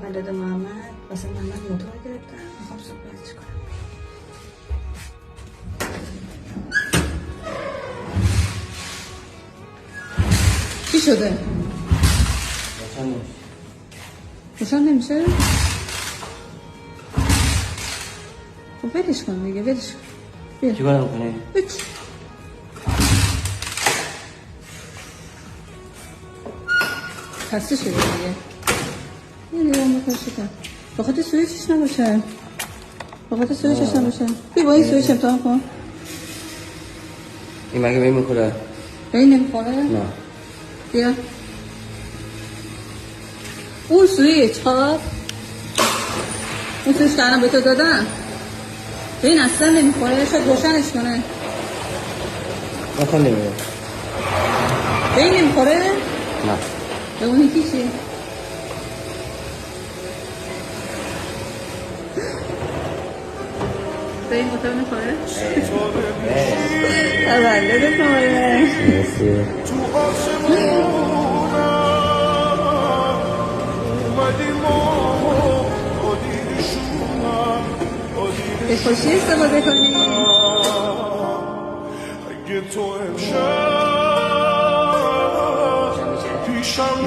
تولد محمد واسه محمد موتور گرفتم، میخوام صبح بازیش کنم. چی شده؟ روشن نمیشه؟ خب ولش کن دیگه، ولش کن. بیا چی کار میکنی؟ هیچ. خسته شده دیگه. یه دیگه هم بکنش کن. بخاطر سویچش نباشه. بخاطر سویچش نباشه. بیا با این سویچ امتحان کن. این مگه به این میخوره؟ به این نمیخوره؟ نه. بیا. اون سویچ خواب. اون سویچ که الان به تو دادن. به این اصلا نمیخوره. شاید روشنش کنه. نکن نمیره. به این نمیخوره؟ نه. به اون یکی چیه؟ به این موتور میخوره؟ تولد پاره. مرسی. به خوشی استفاده کنی. اگه تو امشب پیشم